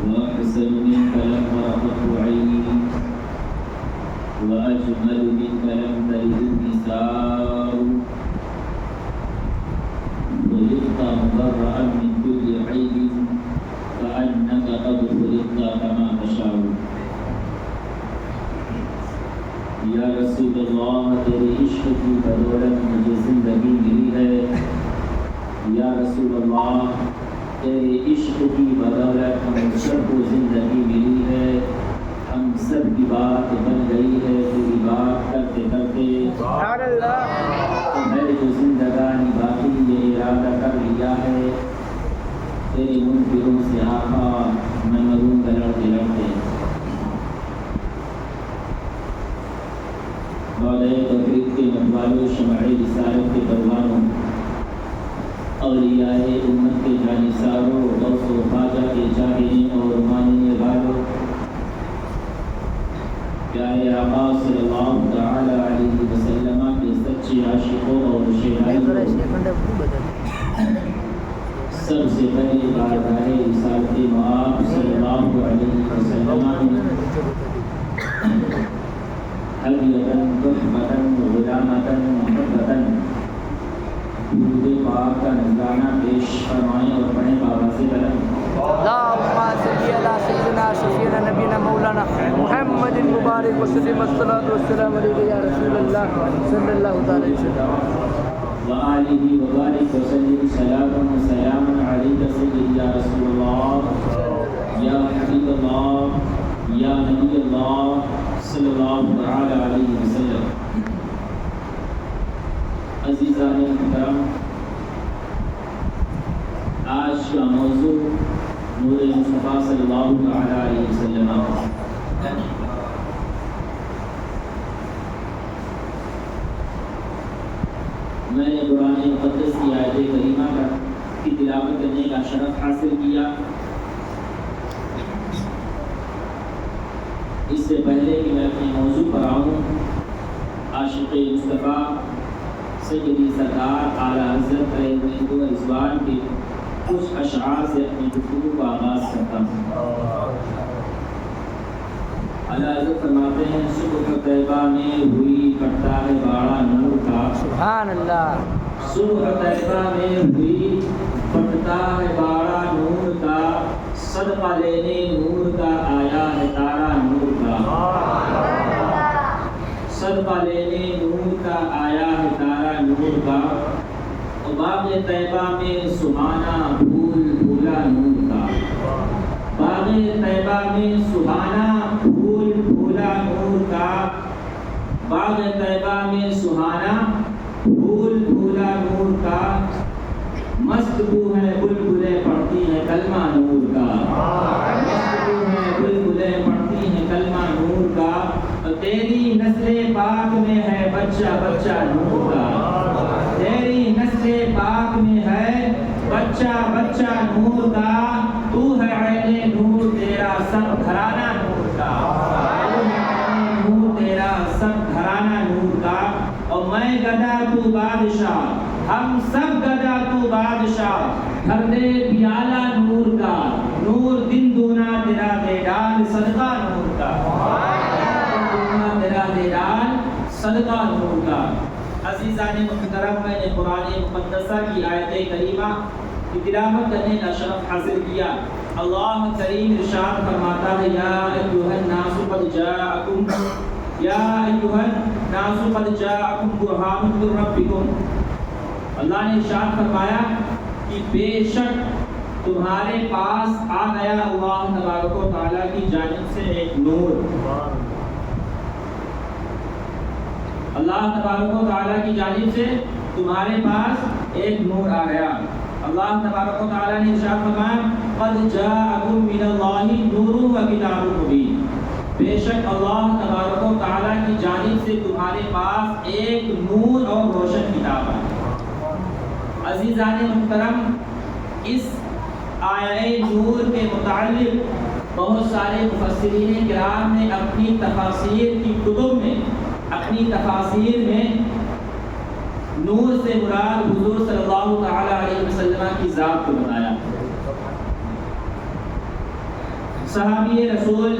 وأحسن منك لم رأته عيني وأجمل منك لم تلد النساء خلقت مبرأ من كل عيب كأنك قد خلقت كما تشاء یا رسول اللہ تیرے عشق کی بدولت مجھے زندگی ملی ہے یا رسول اللہ تیرے عشق کی بدولت ہم سب کو زندگی ملی ہے ہم سب کی بات بن گئی ہے تیری بات کرتے کرتے میں جو زندگانی باقی یہ ارادہ کر لیا ہے تیرے منکروں سے آقا میں مروں گا لڑتے لڑتے مولا تقریب کے متوالوں شمعِ رسالت کے پروانوں اولیاء امت کے جانثاروں غوث و خواجہ کے چاہنے اور ماننے والوں پیارے آقا صلی اللہ تعالی علیہ وسلم کے سچے عاشقوں اور شیدائیوں سب سے پہلے بارگاہ رسالت مآب صلی اللہ علیہ وسلم حلیتاً تحفتاً غلامتاً محبتاً درود پاک کا نذرانہ پیش فرمائیں اور پڑھیں بابا سے بلند اللهم صل على سيدنا شفيعنا نبينا مولانا محمد المبارك وسلم الصلاة والسلام عليك يا رسول الله صلى الله عليه وسلم وآلہ وبارک وسلم سلاما وسلاما علیک سیدی یا رسول اللہ یا حبیب اللہ یا نبی اللہ صلی اللہ تعالی علیہ وسلم عزیزان محترم آج کا موضوع نور مصطفیٰ صلی اللہ تعالی علیہ وسلم میں نے قرآن مقدس کی آیت کریمہ کی تلاوت کرنے کا شرف حاصل کیا اس سے پہلے کہ میں اپنے موضوع پر آؤں عاشق مصطفیٰ سیدی سرکار اعلیٰ حضرت علیہ رضوان کے کچھ اشعار سے اپنی گفتگو کا آغاز کرتا ہوں اعلیٰ حضرت فرماتے ہیں صبح طیبہ میں ہوئی پڑتا ہے باڑا نور کا سبحان اللہ صبح طیبہ میں ہوئی پڑتا ہے باڑا نور کا صدقہ لینے نور کا آیا ہے تارا نور کا صدقہ لینے نور کا آیا ہے تارا نور کا باغ طیبہ میں سبحانہ پھول پھولا نور کا باغ طیبہ میں سبحانہ پھول پھولا نور کا باغ طیبہ میں سبحانہ پھول پھولا نور کا مست بو ہے بلبلیں پڑھتی ہیں کلمہ نور کا مست بو ہے بلبلیں پڑھتی ہیں کلمہ نور کا تیری نسل پاک میں ہے بچہ بچہ نور کا تیری نسل پاک میں ہے بچہ بچہ نور کا تو ہے عین نور تیرا سب گھرانہ نور کا نور تیرا سب گھرانہ نور کا اور میں گدا تو بادشاہ ہم سب گدا تو بادشاہ گھر دے پیالہ نور کا نور دن دونا تیرا دے ڈال صدقہ نور کا تیرا دے ڈال صدقہ نور کا عزیزان محترم میں نے قرآن مقدسہ کی آیت کریمہ کی تلاوت کرنے کا شرف حاصل کیا اللہ کریم ارشاد فرماتا ہے یا ایھا الناس قد جاءکم برہان من ربکم اللہ نے ارشاد فرمایا کہ بے شک تمہارے پاس آ گیا اللہ تبارک و تعالیٰ کی جانب سے ایک نور اللہ تبارک و تعالیٰ کی جانب سے تمہارے پاس ایک نور آ گیا اللہ تبارک و تعالیٰ نے ارشاد فرمایا قد جاءکم من اللہ نور و کتاب مبین بے شک اللہ تبارک و تعالیٰ کی جانب سے تمہارے پاس ایک نور اور روشن کتاب ہے عزیزان محترم اس آیہ نور کے متعلق بہت سارے مفسرین کرام نے اپنی تفاسیر کی کتب میں اپنی تفاسیر میں نور سے مراد حضور صلی اللہ تعالی علیہ وسلم کی ذات کو بتایا صحابی رسول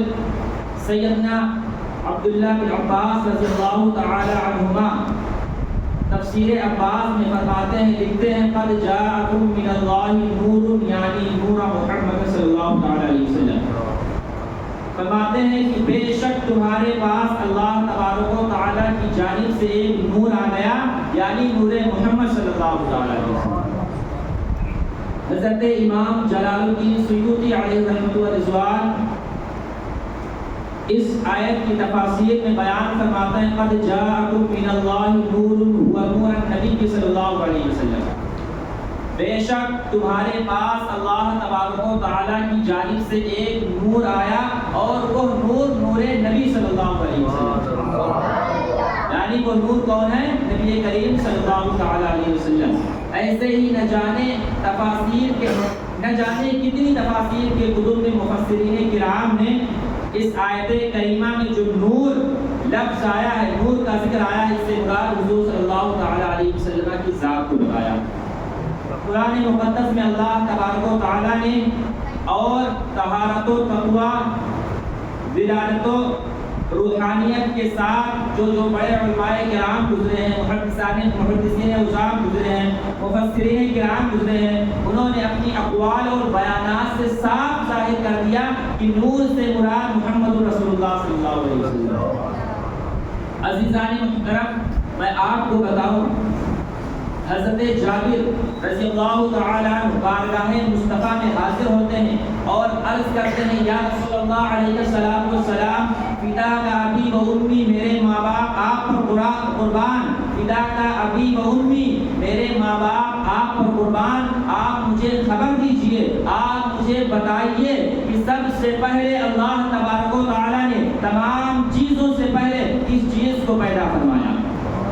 سیدنا عبداللہ بن عباس رضی اللہ تعالی عنہما تفسیر عباس میں فرماتے ہیں، لکھتے ہیں قد جاءکم من اللہ نور، یعنی نور محمد صلی اللہ تعالی علیہ وسلم۔ فرماتے ہیں کہ بے شک تمہارے پاس اللہ تبارک و تعالی کی جانب سے ایک نور آ گیا، یعنی نور محمد صلی اللہ تعالی علیہ وسلم۔ حضرت امام جلال الدین سیوطی علیہ رحمۃ و رضوان اس آیت کی تفاسیر میں بیان فرماتے ہیں قد جاءکم من اللہ نور هو نور النبی صلی اللہ علیہ وسلم، بے شک تمہارے پاس اللہ تبارک و تعالیٰ کی جانب سے ایک نور آیا، اور وہ نور نور نبی صلی اللہ علیہ وسلم، یعنی وہ نور کون ہے؟ نبی کریم صلی اللہ تعالیٰ علیہ وسلم۔ ایسے ہی نہ جانے کتنی تفاسیر کے کتب میں مفسرین کرام نے اس آیت کریمہ میں جو نور لفظ آیا ہے، نور کا ذکر آیا ہے، اس سے مراد حضور صلی اللہ تعالیٰ علیہ وسلم کی ذات کو لگایا۔ قرآن مقدس میں اللہ تبارک و تعالیٰ نے اور طہارت و تقویٰ، ولادت و روحانیت کے ساتھ جو بڑے علماء کرام گزرے ہیں، محدثین عظام گزرے ہیں، مفسرین کرام گزرے ہیں، انہوں نے اپنی اقوال اور بیانات سے صاف ظاہر کر دیا کہ نور سے مراد محمد رسول اللہ صلی اللہ علیہ وسلم۔ عزیزان محترم، میں آپ کو بتاؤں، حضرت جابر رضی اللہ تعالیٰ عنہ بارگاہ مصطفیٰ میں حاضر ہوتے ہیں اور عرض کرتے ہیں، یا رسول اللہ علیہ السلام، فداک ابی و امی، میرے ماں باپ آپ پر قربان، فداک ابی و امی، میرے ماں باپ آپ پر قربان، آپ مجھے خبر دیجئے، آپ مجھے بتائیے کہ سب سے پہلے اللہ تبارک و تعالیٰ نے تمام چیزوں سے پہلے کس چیز کو پیدا فرمایا؟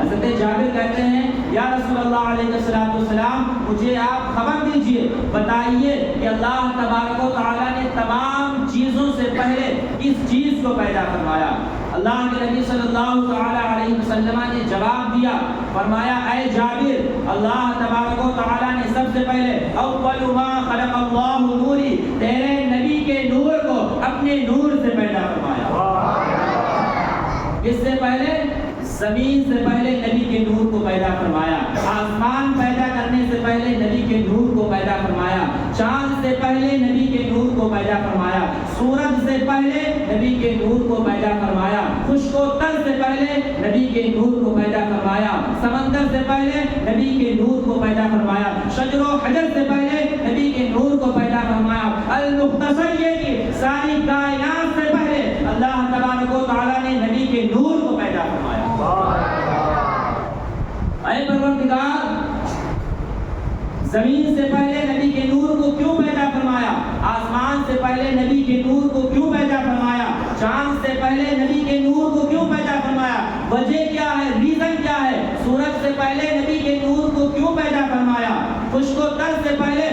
حضرت جابر کہتے ہیں، یا رسول اللہ علیہ السلام، مجھے آپ خبر دیجئے، بتائیے کہ اللہ تبارک و تعالیٰ نے تمام چیزوں سے پہلے کس چیز کو پیدا فرمایا؟ اللہ کے نبی صلی اللہ تعالیٰ علیہ وسلم نے جواب دیا، فرمایا، اے جابر، اللہ تبارک و تعالیٰ نے سب سے پہلے اول ما خلق اللہ نوری، تیرے نبی کے نور کو اپنے نور سے پیدا فرمایا۔ اس سے پہلے زمین سے پہلے نبی کے نور کو پیدا فرمایا، آسمان پیدا کرنے سے پہلے نبی کے نور کو پیدا فرمایا، چاند سے پہلے نبی کے نور کو پیدا فرمایا، سورج سے پہلے نبی کے نور کو پیدا فرمایا، خشک و تر سے پہلے نبی کے نور کو پیدا فرمایا، سمندر سے پہلے نبی کے نور کو پیدا فرمایا، شجر و حجر سے پہلے نبی کے نور کو پیدا فرمایا۔ المختصر یہ کہ ساری کائنات سے پہلے اللہ تبارک و تعالیٰ نے نبی کے نور کو پیدا فرمایا۔ اے پروردگار، زمین سے پہلے نبی کے نور کو کیوں پیدا فرمایا؟ آسمان سے پہلے نبی کے نور کو کیوں پیدا فرمایا؟ چاند سے پہلے نبی کے نور کو کیوں پیدا فرمایا؟ وجہ کیا ہے؟ ریزن کیا ہے؟ سورج سے پہلے نبی کے نور کو کیوں پیدا فرمایا؟ خشک و تر سے پہلے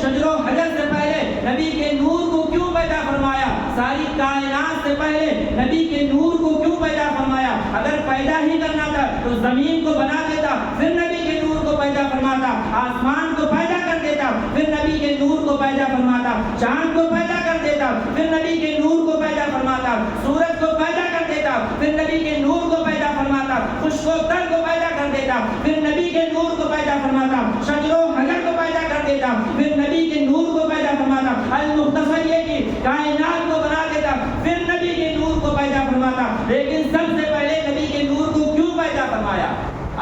شجر و حجر سے پہلے نبی کے نور کو کیوں پیدا فرمایا؟ ساری کائنات سے پہلے نبی کے نور کو کیوں پیدا فرمایا؟ اگر پیدا ہی کرنا تھا تو زمین کو بنا دیتا، پھر نبی کے نور کو پیدا فرماتا، آسمان کو پیدا کر دیتا، پھر نبی کے نور کو پیدا فرماتا، چاند کو پیدا کر دیتا، پھر نبی کے نور کو پیدا فرماتا، سورج کو پیدا کر دیتا، پھر نبی کے نور کو پیدا فرماتا، خشک و تر کو پیدا کر دیتا، پھر نبی کے نور کو پیدا فرماتا، شجر و حجر کو پیدا کر دیتا، پھر نبی کے نور کو پیدا فرماتا۔ المختصر یہ کہ کائنات کو بنا دیتا، پھر نبی کے نور کو پیدا فرماتا، لیکن سب سے پہلے نبی کے نور کو کیوں پیدا فرمایا؟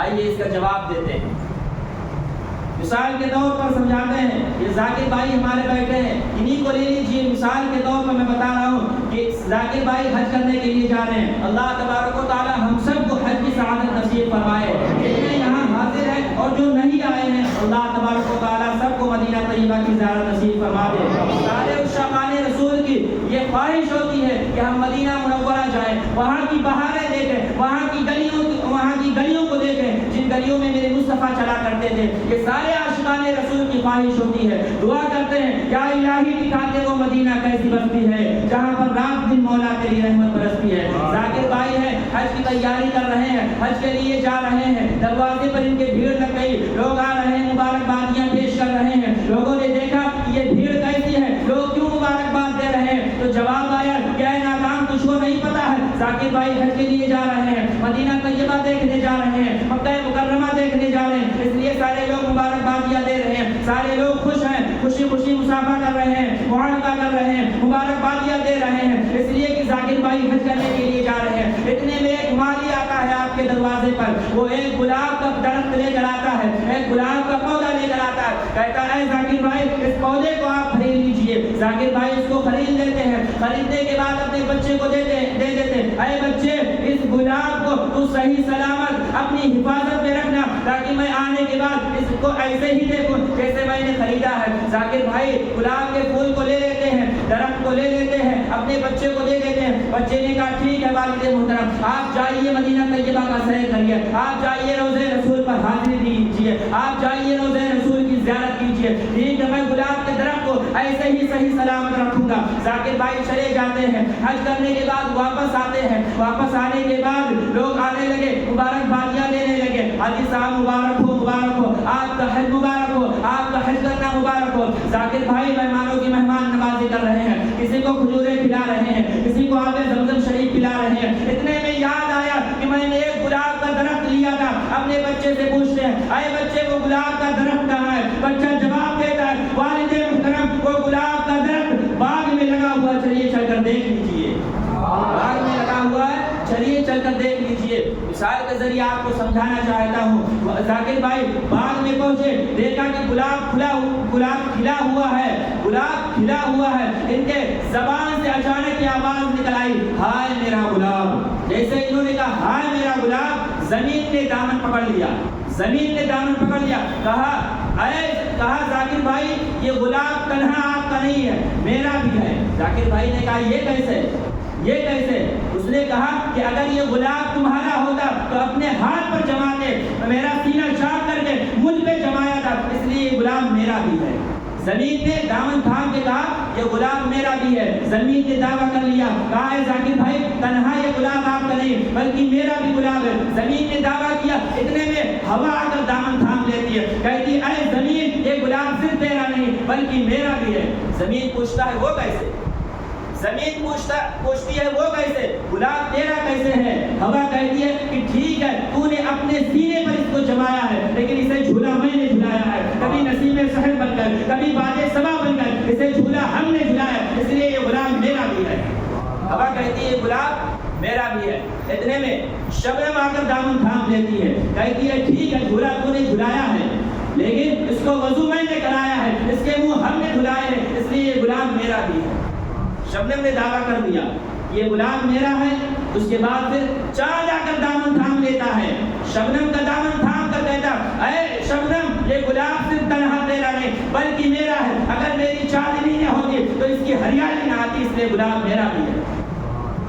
آئیے اس کا جواب دیتے ہیں۔ مثال کے طور پر سمجھاتے ہیں، یہ ذاکر بھائی ہمارے بیٹھے ہیں، انہی کو لے لیجیے، مثال کے طور پر میں بتا رہا ہوں کہ ذاکر بھائی حج کرنے کے لیے جا رہے ہیں، اللہ تبارک و تعالی ہم سب کو حج کی سعادت نصیب فرمائے، جتنے یہاں حاضر ہیں اور جو نہیں آئے ہیں، اللہ تبارک و تعالی سب کو مدینہ طیبہ کی زیارت نصیب فرما دے۔ سارے عاشقان رسول کی یہ خواہش ہوتی ہے کہ ہم مدینہ منورہ جائیں، وہاں کی بہاریں دیکھیں، وہاں کی گلیوں کو دیکھیں جن گلیوں میں میرے مصطفیٰ چلا کرتے تھے۔ یہ سارے عاشقان رسول کی خواہش ہوتی ہے، دعا کرتے ہیں، یا الہی دکھاتے وہ مدینہ کیسی بستی ہے جہاں پر رات دن مولا تیری رحمت برستی ہے۔ ذاکر بھائی ہیں، حج کی تیاری کر رہے ہیں، حج کے لیے جا رہے ہیں، دروازے پر ان کے بھیڑ لگ گئی، لوگ آ رہے ہیں، مبارکبادیاں پیش کر رہے ہیں، لوگوں نے دیکھا کہ یہ بھیڑ کیسی ہے، لوگ کیوں ذاکر بھائی حج کے لیے جا رہے ہیں, مدینہ طیبہ دیکھنے جا رہے ہیں, مکہ مکرمہ دیکھنے جا رہے ہیں, اس لیے سارے لوگ مبارکبادیاں دے رہے ہیں, سارے لوگ خوش ہیں, خوشی خوشی مسافہ کر رہے ہیں, معانقہ کر رہے ہیں, مبارکبادیاں دے رہے ہیں, اس لیے کہ ذاکر بھائی حج کرنے کے لیے جا رہے ہیں. اتنے میں ایک مالی آتا ہے آپ کے دروازے پر, وہ ایک گلاب کا درخت لے کر آتا ہے, ایک گلاب کا پودا لے کر آتا ہے, کہتا ہے ذاکر بھائی اس پودے کو آپ خرید لیجئے. ذاکر بھائی اس کو خرید لیتے ہیں, خریدنے کے بعد اپنے بچے کو دے دیتے, اے بچے اس گلاب کو تو صحیح سلامت اپنی حفاظت میں رکھنا, تاکہ میں آنے کے بعد اس کو ایسے ہی دیکھوں جیسے میں نے خریدا ہے. ذاکر بھائی گلاب کے پھول کو لے لیتے ہیں, درخت کو لے لیتے ہیں, اپنے بچے کو دے دیتے ہیں. بچے نے کہا ٹھیک ہے والد محترم, آپ جائیے مدینہ طیبہ کا سیر کریے, آپ جائیے روضہ رسول پر حاضری دیجیے, آپ جائیے روضہ رسول کی زیارت کیجیے, ٹھیک ہے میں گلاب کے درخت کو ایسے ہی صحیح سلامت رکھوں گا. ذاکر بھائی چلے جاتے ہیں, حج کرنے کے بعد واپس آتے ہیں, واپس آنے کے بعد لوگ آنے لگے, مبارکبادیاں دینے لگے, حاجی صاحب مبارک ہو, آپ کا حج مبارک ہو, آپ کا حج کرنا مبارک ہو. ذاکر بھائی مہمانوں کی مہمان نوازی کر رہے ہیں, کسی کو کھجوریں کھلا رہے ہیں, کسی کو آب زمزم شریف پلا رہے ہیں. اتنے میں یاد آیا کہ میں نے ایک گلاب کا درخت لیا تھا. اپنے بچے سے پوچھتے ہیں اے بچے وہ گلاب کا درخت کہاں ہے؟ بچہ جواب دیتا ہے والد محترم وہ گلاب کا درخت باغ میں لگا ہوا, چلیے چل کر دیکھ لیجیے, باغ میں لگا ہوا ہے, چلیے چل کر دیکھ لیجیے. مثال کے ذریعے آپ کو سمجھانا چاہتا ہوں. ذاکر بھائی باغ میں پہنچے, دیکھا کہ گلاب کھلا ہوا ہے, گلاب کھلا ہوا ہے. ان کے زبان سے اچانک یہ آواز نکل آئی, ہائے میرا گلاب. جیسے انہوں نے کہا ہائے میرا گلاب, زمین نے دامن پکڑ لیا, زمین نے دامن پکڑ لیا. کہا ذاکر بھائی یہ گلاب تنہا آپ کا نہیں ہے, میرا بھی ہے. ذاکر بھائی نے کہا یہ کیسے, یہ کیسے؟ اس نے کہا کہ اگر یہ گلاب تمہارا ہوتا تو اپنے ہاتھ پر جماتے, میرا سینہ چاک کر کے مجھ پہ جمایا تھا, اس لیے یہ گلاب میرا بھی ہے. زمین نے دامن تھام کے کہا یہ گلاب میرا بھی ہے. زمین نے دعویٰ کر لیا, کہا ہے ذاکر بھائی تنہا یہ گلاب آپ کا نہیں بلکہ میرا بھی گلاب ہے. زمین نے دعویٰ کیا, اتنے میں ہوا آ کر دامن تھام لیتی ہے, کہتی ہے اے زمین یہ گلاب صرف تیرا نہیں بلکہ میرا بھی ہے. زمین پوچھتا ہے وہ کیسے, زمین پوچھتی ہے وہ کیسے, گلاب تیرا کیسے ہے؟ ہوا کہتی ہے کہ ٹھیک ہے تو نے اپنے سینے پر اس کو جمایا ہے, لیکن اسے جھولا میں نے جھلایا ہے. کبھی نسیم سحر بن کر, کبھی باد صبا بن کر, اسے جھولا ہم نے جھلایا, اس لیے یہ گلاب میرا بھی ہے. ہوا کہتی ہے گلاب میرا بھی ہے. اتنے میں شبنم آ کر دامن تھام لیتی ہے, کہتی ہے ٹھیک ہے جھولا تو نے جھلایا ہے, لیکن اس کو وضو میں نے کرایا ہے, اس کے منہ ہم نے دھلائے ہیں, اس لیے یہ گلاب میرا بھی ہے. شبنم نے دعویٰ کر دیا یہ گلاب میرا ہے. اس کے بعد پھر چاند آ کر دامن تھام لیتا ہے, شبنم کا دامن تھام کر کہتا اے شبنم یہ گلاب صرف تنہا تیرا نہیں بلکہ میرا ہے. اگر میری چاندنی نہ ہوتی تو اس کی ہریالی نہ آتی, اس لیے گلاب میرا بھی ہے.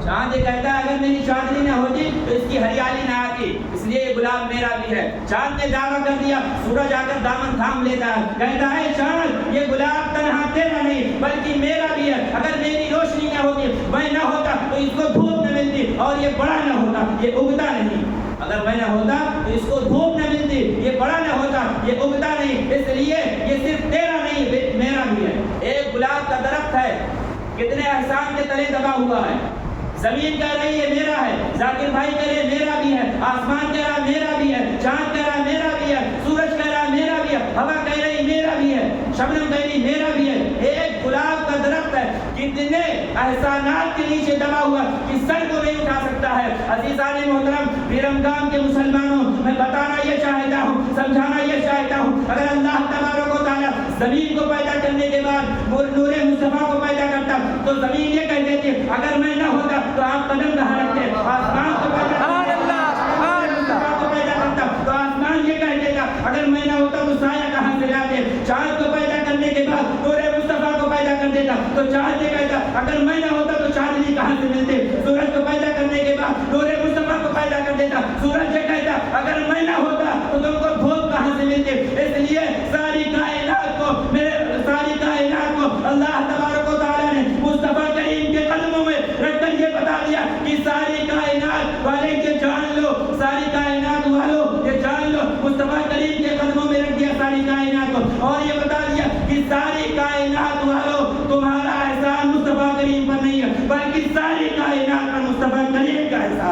چاند یہ کہتا ہے اگر میری چاندنی نہ ہوتی تو اس کی ہریالی نہ آتی, اس لیے یہ گلاب میرا بھی ہے. چاند نے دعویٰ کر دیا, سورج آ کر دامن تھام لیتا ہے, کہتا ہے چاند یہ گلاب تنہا تیرا نہیں بلکہ میرا بھی ہے. اگر میری روشنی نہ ہوتی, میں نہ ہوتا تو اس کو دھوپ نہ ملتی اور یہ بڑا نہ ہوتا, یہ اگتا نہیں. اگر میں نہ ہوتا تو اس کو دھوپ نہ ملتی, یہ بڑا نہ ہوتا, یہ اگتا نہیں, اس لیے یہ صرف تیرا نہیں میرا بھی ہے. ایک گلاب کا درخت ہے, کتنے احسان کے تلے دبا ہوا ہے. زمین کہہ رہی ہے میرا ہے, ذاکر بھائی کہہ رہے میرا بھی ہے, آسمان کہہ رہا میرا بھی ہے, چاند کہہ رہا میرا بھی ہے, سورج کہہ رہا میرا بھی ہے, ہوا کہہ رہی میرا بھی ہے, شبنم کہہ رہی میرا بھی ہے. ایک گلاب کا درخت ہے, کتنے احسانات کے نیچے دبا ہوا کہ سر کو نہیں اٹھا سکتا ہے. عزیزان محترم بیرمگام کے مسلمانوں, میں بتانا یہ چاہتا ہوں, سمجھانا یہ چاہتا ہوں, اگر اللہ تبارک و تعالیٰ زمین کو پیدا کرنے کے بعد نور مصطفیٰ کو پیدا کرتا تو زمین یہ کہہ دیتی اگر میں نہ ہوتا تو آپ قدم کہاں رکھتے. آسمان کو پیدا کرتا تو آسمان یہ کہہ دیتا اگر میں نہ ہوتا تو سایہ کہاں سے لاتے. چاند کو پیدا کرنے کے بعد نور مصطفیٰ کو پیدا کر دیتا تو چاند یہ کہتا اگر میں نہ ہوتا تو چاندنی کہاں سے ملتے. سورج کو پیدا کرنے کے بعد نور مصطفیٰ کو پیدا کر دیتا, سورج یہ کہتا اگر میں نہ ہوتا تو تم کو دھوپ کہاں سے ملتے. اس لیے ساری کائنات کو اللہ تبارک و تعالیٰ نے مصطفیٰ کریم کے قدموں میں رکھ کر یہ بتا دیا کہ ساری کائنات والے یہ جان لو, ساری کائنات والوں یہ جان لو, مصطفیٰ کریم کے قدموں میں رکھ دیا ساری کائنات کو, اور یہ بتا دیا کہ ساری کائنات والوں تمہارا احسان مصطفیٰ کریم پر نہیں ہے بلکہ ساری کائنات پر مصطفیٰ کریم کا احسان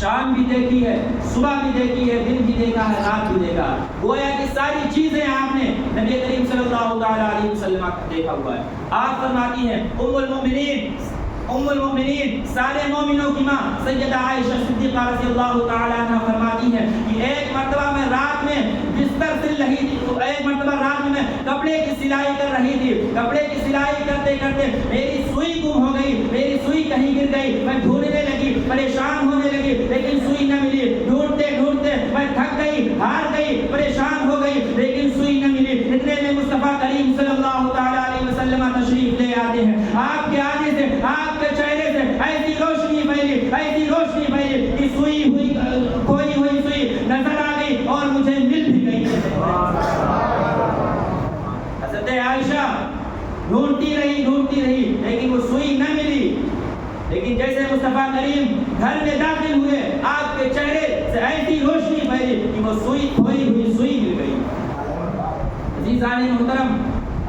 شام بھی دیکھی ہے، صبح بھی دیکھی ہے، دن بھی دیکھا ہے، رات بھی دیکھا ہے. گویا کہ ساری چیزیں آپ نے نبی کریم صلی اللہ تعالیٰ علیہ وسلم کا دیکھا ہوا ہے. آپ فرماتی ہیں ام المؤمنین سارے مومنوں کی ماں سیدہ عائشہ صدیقہ رضی اللہ تعالیٰ عنہ فرماتی ہیں کہ ایک مرتبہ میں رات میں بستر سل رہی تھی، ایک مرتبہ رات میں کپڑے کی سلائی کر رہی تھی. کپڑے کی سلائی کرتے کرتے میری سوئی گم ہو گئی، میری سوئی کہیں گر گئی. میں ڈھونڈنے لگی، پریشان ہونے لگی، لیکن سوئی نہ ملی. ڈھونڈتے ڈھونڈتے میں تھک گئی، ہار گئی، پریشان ہو گئی، لیکن سوئی نہ ملی. اتنے میں مصطفیٰ کریم صلی اللہ تعالیٰ علیہ وسلم تشریف لے آتے ہیں. آپ کے آنے سے آپ کے چہرے سے ایسی روشنی پھیلی کہ سوئی ہوئی کھوئی ہوئی سوئی نظر آ گئی اور مجھے مل بھی گئی. حضرت عائشہ ڈھونڈتی رہی لیکن وہ سوئی نہ ملی. لیکن جیسے مصطفیٰ کریم گھر میں داخل ہوئے آپ کے چہرے سے ایسی روشنی پھیلی کہ وہ سوئی کھوئی ہوئی سوئی مل گئی. عزیزان محترم،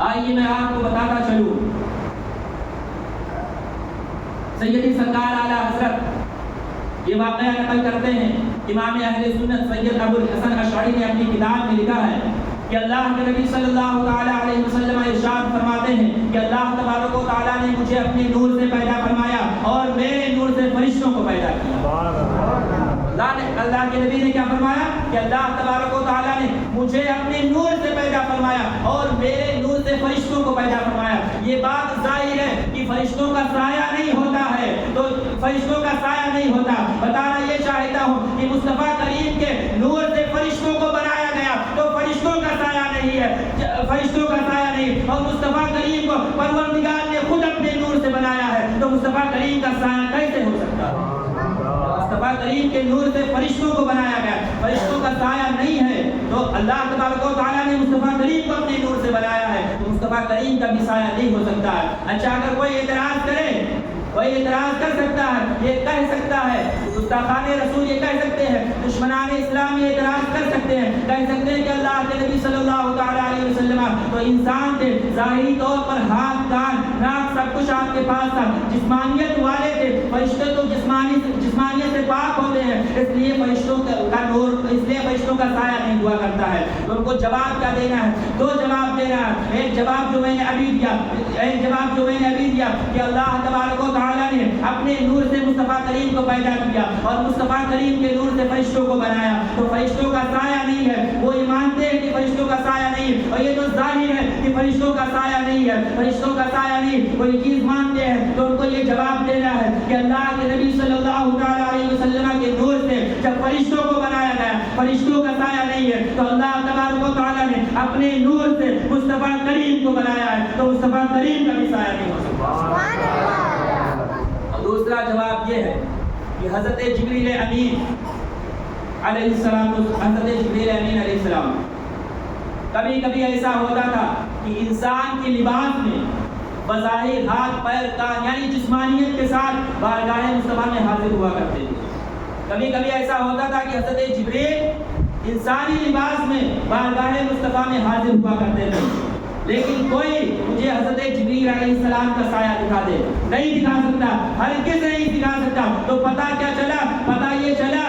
آئیے میں آپ کو بتاتا چلوں. سیدی سرکار اعلیٰ حضرت یہ واقعہ نقل کرتے ہیں. امام اہل سنت سید ابو الحسن اشعری نے اپنی کتاب میں لکھا ہے کہ اللہ کے نبی صلی اللہ تعالیٰ علیہ وسلم ارشاد فرماتے ہیں کہ اللہ تبارک و تعالیٰ نے مجھے اپنے نور سے پیدا فرمایا اور میرے نور سے فرشتوں کو پیدا کیا. اللہ کے نبی نے کیا فرمایا کہ اللہ تبارک و تعالیٰ نے مجھے اپنے نور سے پیدا فرمایا اور میرے نور سے فرشتوں کو پیدا فرمایا. یہ بات ظاہر ہے کہ فرشتوں کا سایہ نہیں ہوتا ہے، تو فرشتوں کا سایہ نہیں ہوتا. بتانا یہ چاہتا ہوں کہ مصطفیٰ کریم کے نور سے فرشتوں کو بنایا گیا تو فرشتوں کا سایہ نہیں ہے، فرشتوں کا سایہ نہیں. اور مصطفیٰ کریم کو پروردگار نے خود اپنے نور سے بنایا ہے تو مصطفیٰ کریم کا سایہ کیسے ہو سکتا ہے؟ مصطفیٰ کریم کے نور سے فرشتوں کو بنایا گیا، فرشتوں کا سایہ نہیں ہے. تو اللہ تبارک و تعالیٰ نے مصطفیٰ کریم کو اپنے نور سے بنایا ہے تو مصطفیٰ کریم کا بھی سایہ نہیں ہو سکتا ہے. اچھا، اگر کوئی اعتراض کرے، کوئی اعتراض کر سکتا ہے، یہ کہہ سکتا ہے، گستاخان رسول یہ کہہ سکتے ہیں، دشمنان اسلام یہ اعتراض کر سکتے ہیں، کہہ سکتے ہیں کہ اللہ کے نبی صلی اللہ تعالیٰ علیہ وسلم تو انسان تھے، ظاہری طور پر ہاتھ کان ناک سب کچھ آپ کے پاس تھا، جسمانیت والے تھے. فرشتے تو جسمانیت سے پاک ہوتے ہیں، اس لیے فرشتوں کا نور، اس لیے فرشتوں کا سایہ نہیں ہوا کرتا ہے. تو ان کو جواب کیا دینا ہے؟ دو جواب دینا ہے. ایک جواب جو میں نے ابھی دیا کہ اللہ تبارک و تعالیٰ نے اپنے نور سے مصطفیٰ کریم کو پیدا کیا اور مصطفیٰ کریم کے نور سے فرشتوں کو بنایا تو فرشتوں کا سایہ نہیں ہے. وہ یہ مانتے ہیں کہ فرشتوں کا سایہ نہیں، اور یہ تو ظاہر ہے کہ فرشتوں کا سایہ نہیں ہے، فرشتوں کا سایہ نہیں. کوئی چیز مانتے ہیں تو ان کو یہ جواب دینا ہے کہ اللہ کے نبی صلی اللہ تعالیٰ علیہ وسلم کے نور سے جب فرشتوں کو بنایا گیا، فرشتوں کا سایہ نہیں ہے تو اللہ تبارک و تعالیٰ نے اپنے نور سے مصطفیٰ کریم کو بنایا ہے تو مصطفیٰ کریم کا بھی سایہ نہیں ہو سکتا. دوسرا جواب یہ ہے کہ حضرت جبریل امین علیہ السلام کبھی کبھی ایسا ہوتا تھا کہ انسان کے لباس میں بظاہر ہاتھ پیر کان یعنی جسمانیت کے ساتھ بارگاہ مصطفیٰ میں حاضر ہوا کرتے تھے. کبھی کبھی ایسا ہوتا تھا کہ حضرت جبریل انسانی لباس میں بارگاہ مصطفیٰ میں حاضر ہوا کرتے تھے، لیکن کوئی مجھے حضرت جبریل علیہ السلام کا سایہ دکھا دے، نہیں دکھا سکتا، ہرگز نہیں دکھا سکتا. تو پتہ کیا چلا؟ پتہ یہ چلا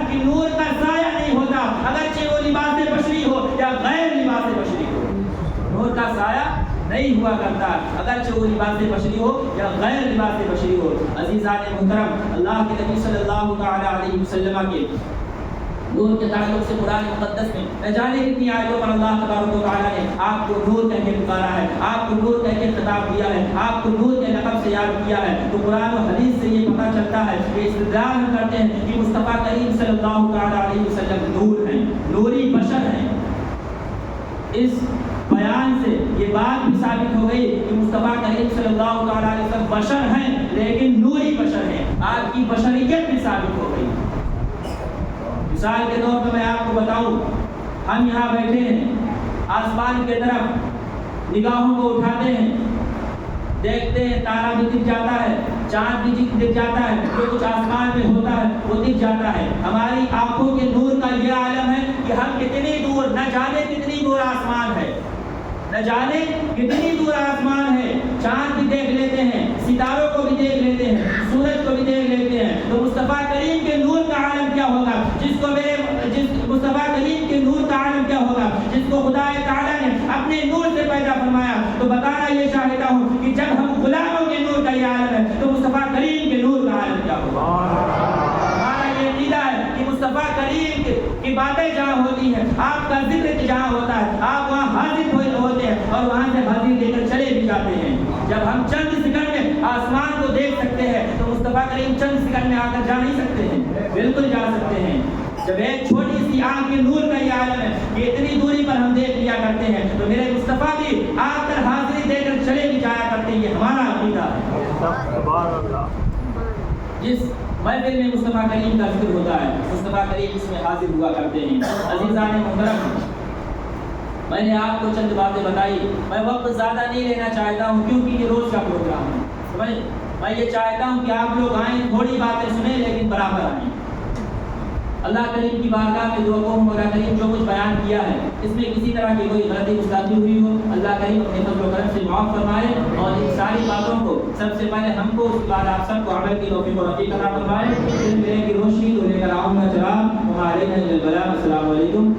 کہ نور کا سایہ نہیں ہوتا، اگرچہ وہ لباس بشری ہو یا غیر لباس بشری ہو. نور کا سایہ نہیں ہوا کرتا اگرچہ وہ لباس بشری ہو یا غیر لباس بشری ہو. عزیزان محترم، اللہ کے نبی صلی اللہ تعالیٰ علیہ وسلم کے نور کے تعلق سے قرآن مقدس میں نہ جانے کتنی آیتوں پر اللہ تبارک و تعالیٰ نے آپ کو نور کہہ کے پکارا ہے، آپ کو نور کہہ کے خطاب کیا ہے، آپ کو نور کے لقب سے یاد کیا ہے. تو قرآن و حدیث سے یہ پتہ چلتا ہے کہ استدلال ہم کرتے ہیں کہ مصطفیٰ کریم صلی اللہ تعالیٰ علیہ وسلم نور ہیں، نوری بشر ہیں. اس بیان سے یہ بات بھی ثابت ہو گئی کہ مصطفیٰ کریم صلی اللہ تعالیٰ علیہ وسلم بشر ہیں لیکن نوری بشر ہیں. آپ کی بشریت بھی ثابت ہو گئی. مثال کے طور پر میں آپ کو بتاؤں، ہم یہاں بیٹھے ہیں، آسمان کے طرف نگاہوں کو اٹھاتے ہیں، دیکھتے ہیں تارا بھی دکھ جاتا ہے، چاند بھی دکھ جاتا ہے، جو کچھ آسمان میں ہوتا ہے وہ دکھ جاتا ہے. ہماری آنکھوں کے نور کا یہ عالم ہے کہ ہم کتنی دور، نہ جانے کتنی دور آسمان ہے، نہ جانے کتنی دور آسمان ہے. چاند بھی دیکھ لیتے ہیں، ستاروں کو بھی دیکھ لیتے ہیں، سورج کو بھی دیکھ لیتے ہیں. تو مصطفیٰ یہ چاہتا ہوں کہ جب ہم غلاموں کے نور کا یہ عالم ہے تو مصطفیٰ کریم کے نور کا عالم کیا ہوگا؟ ہمارا یہ عقیدہ ہے کہ مصطفیٰ کریم کی باتیں جہاں ہوتی ہیں، آپ کا ذکر جہاں ہوتا ہے، آپ وہاں حاضر ہوتے ہیں اور وہاں سے حاضر لے کر چلے بھی جاتے ہیں۔ جب ہم چند سیکنڈ میں آسمان کو دیکھ سکتے ہیں تو مصطفیٰ کریم چند سیکنڈ میں آ کر جا نہیں سکتے ہیں؟ بالکل جا سکتے ہیں۔ جب ایک چھوٹی سی آنکھ کے نور کا یہ عالم ہے کہ اتنی دوری پر ہم دیکھ لیا کرتے ہیں تو میرے مصطفیٰ بھی آ کر حاضری دے کر چلے بھی جایا کرتے ہیں۔ یہ ہمارا عقیدہ ہے۔ جس محفل میں مصطفیٰ کریم کا ذکر ہوتا ہے، مصطفیٰ کریم اس میں حاضر ہوا کرتے ہیں۔ عزیزان محترم، میں نے آپ کو چند باتیں بتائی، میں وقت زیادہ نہیں لینا چاہتا ہوں کیونکہ یہ روز کا پروگرام ہے۔ میں یہ چاہتا ہوں کہ آپ لوگ آئیں، تھوڑی باتیں سنیں لیکن برابر آئیں۔ اللہ کریم کی بارگاہ میں دعا کو مولا کریم جو کچھ بیان کیا ہے اس میں کسی طرح کی کوئی غلطی گستاخی ہوئی ہو، اللہ کریم اپنے فضل و کرم سے معاف فرمائے اور ان ساری باتوں کو سب سے پہلے ہم کو، اس کے بعد آپ سب کو عمل کی توفیق و عطا فرمائے۔ پھر میرے کی روشنی تو لے کر آؤں گا چراغ، ہمارے السلام علیکم۔